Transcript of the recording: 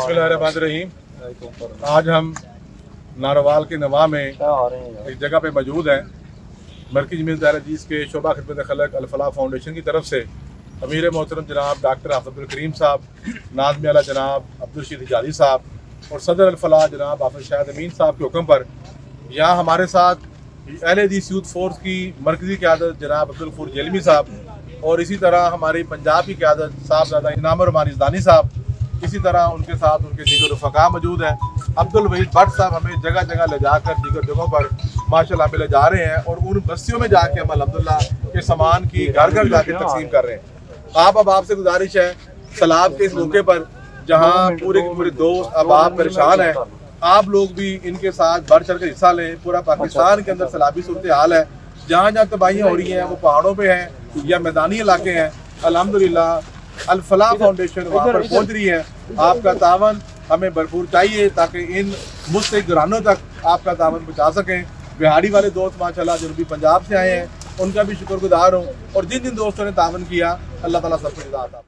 बिस्मिल्लाहिर्रहमानिर्रहीम। आज हम नारोवाल के नवा में एक जगह पे मौजूद हैं। मरकज़ी जमीयत अहले-हदीस के शोबा खिदमत खलक अल-फलाह फाउंडेशन की तरफ से अमीर मोहतरम जनाब डॉक्टर अब्दुल करीम साहब, नाज़िम आला जनाब अब्दुल रशीद हिजाज़ी साहब और सदर अल-फलाह जनाब हाफ़िज़ शाहिद अमीन साहब के हुक्म पर यहाँ हमारे साथ अहले-हदीस यूथ फोर्स की मरकज़ी क़यादत जनाब अब्दुल गफ़ूर जेलमी साहब और इसी तरह हमारी पंजाब की क़यादत साहबज़ादा इनाम रहमान इज़दानी साहब, इसी तरह उनके साथ उनके दीगर रफ़क़ा मौजूद हैं। अब्दुल वहीद भट्ट साहब हमें जगह जगह ले जाकर दीगर जगहों पर माशाअल्लाह में ले जा रहे हैं और उन बस्तियों में जाके हम अल्हम्दुलिल्लाह के सामान की घर घर जाके तकसीम कर रहे हैं। अब आपसे गुजारिश है, सैलाब के इस मौके पर जहाँ पूरे के पूरे दोस्त अहबाब परेशान हैं, आप लोग भी इनके साथ बढ़ चढ़ कर हिस्सा लें। पूरा पाकिस्तान के अंदर सैलाबी सूरत हाल है, जहाँ जहाँ तबाहियाँ हो रही हैं वो पहाड़ों पे हैं या मैदानी इलाके हैं। अल्हम्दुलिल्लाह अल-फलाह फाउंडेशन वहाँ पर पहुँच रही है। आपका तावन हमें भरपूर चाहिए ताकि इन मुस्तहिक घरानों तक आपका तावन पहुँचा सकें। बिहाड़ी वाले दोस्त माशाल्लाह जनूबी पंजाब से आए हैं, उनका भी शुक्रगुजार हूँ और जिन जिन दोस्तों ने तावन किया, अल्लाह ताला सबको हिदायत